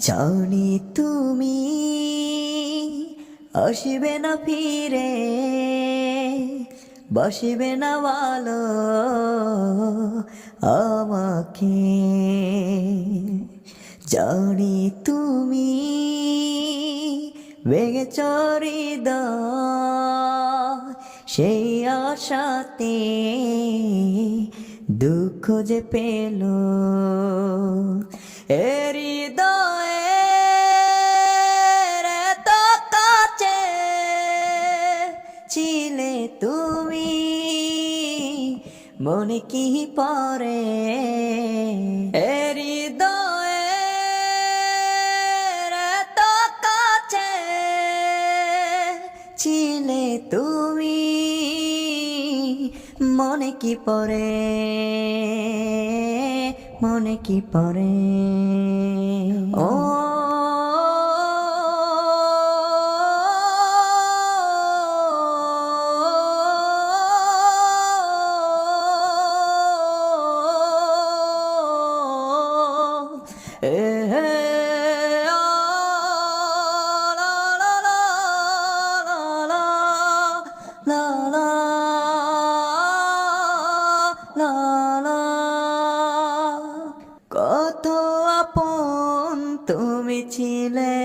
জানি তুমি আসবে না ফিরে, বসবে না ভালো আমাকে। জানি তুমি ভেঙেছ হৃদয়, সেই আশাতে দুঃখ যে পেল এ হৃদয়ের এত কাছে ছিলে তুমি, মনে কি পড়ে এ হৃদয়ের এত কাছে ছিলে তুমি, মনে কি পড়ে, মনে কি পড়ে। ও কত আপন তুমি ছিলে,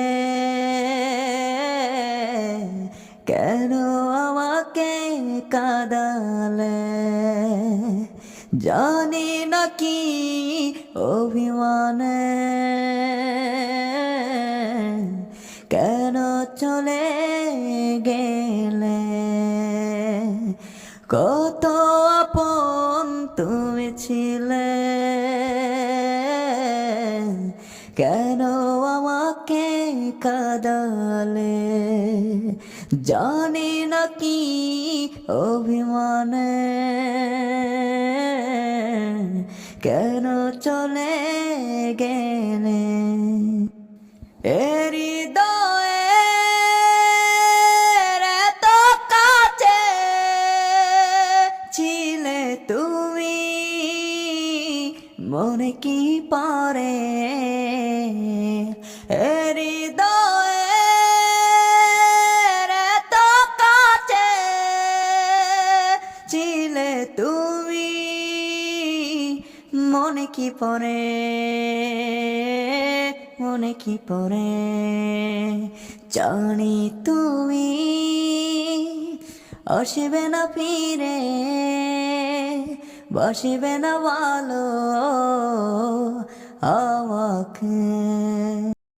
কেন আমাকে কাঁদালে, জানি না কি অভিমানে কেন চলে গেলে। কত আপন তুমি ছিলে, কেন আমাকে কাঁদালে, জানি না কি অভিমানে কেন চলে গেলে। এ হৃদয়ের এত কাছে ছিলে তুমি, মনে কি পড়ে এ হৃদয়ের এত কাছে ছিলে তুমি, মনে কি পড়ে, মনে কি পড়ে। জানি তুমি আসবে না ফিরে, বসবে না ভালো আমাকে।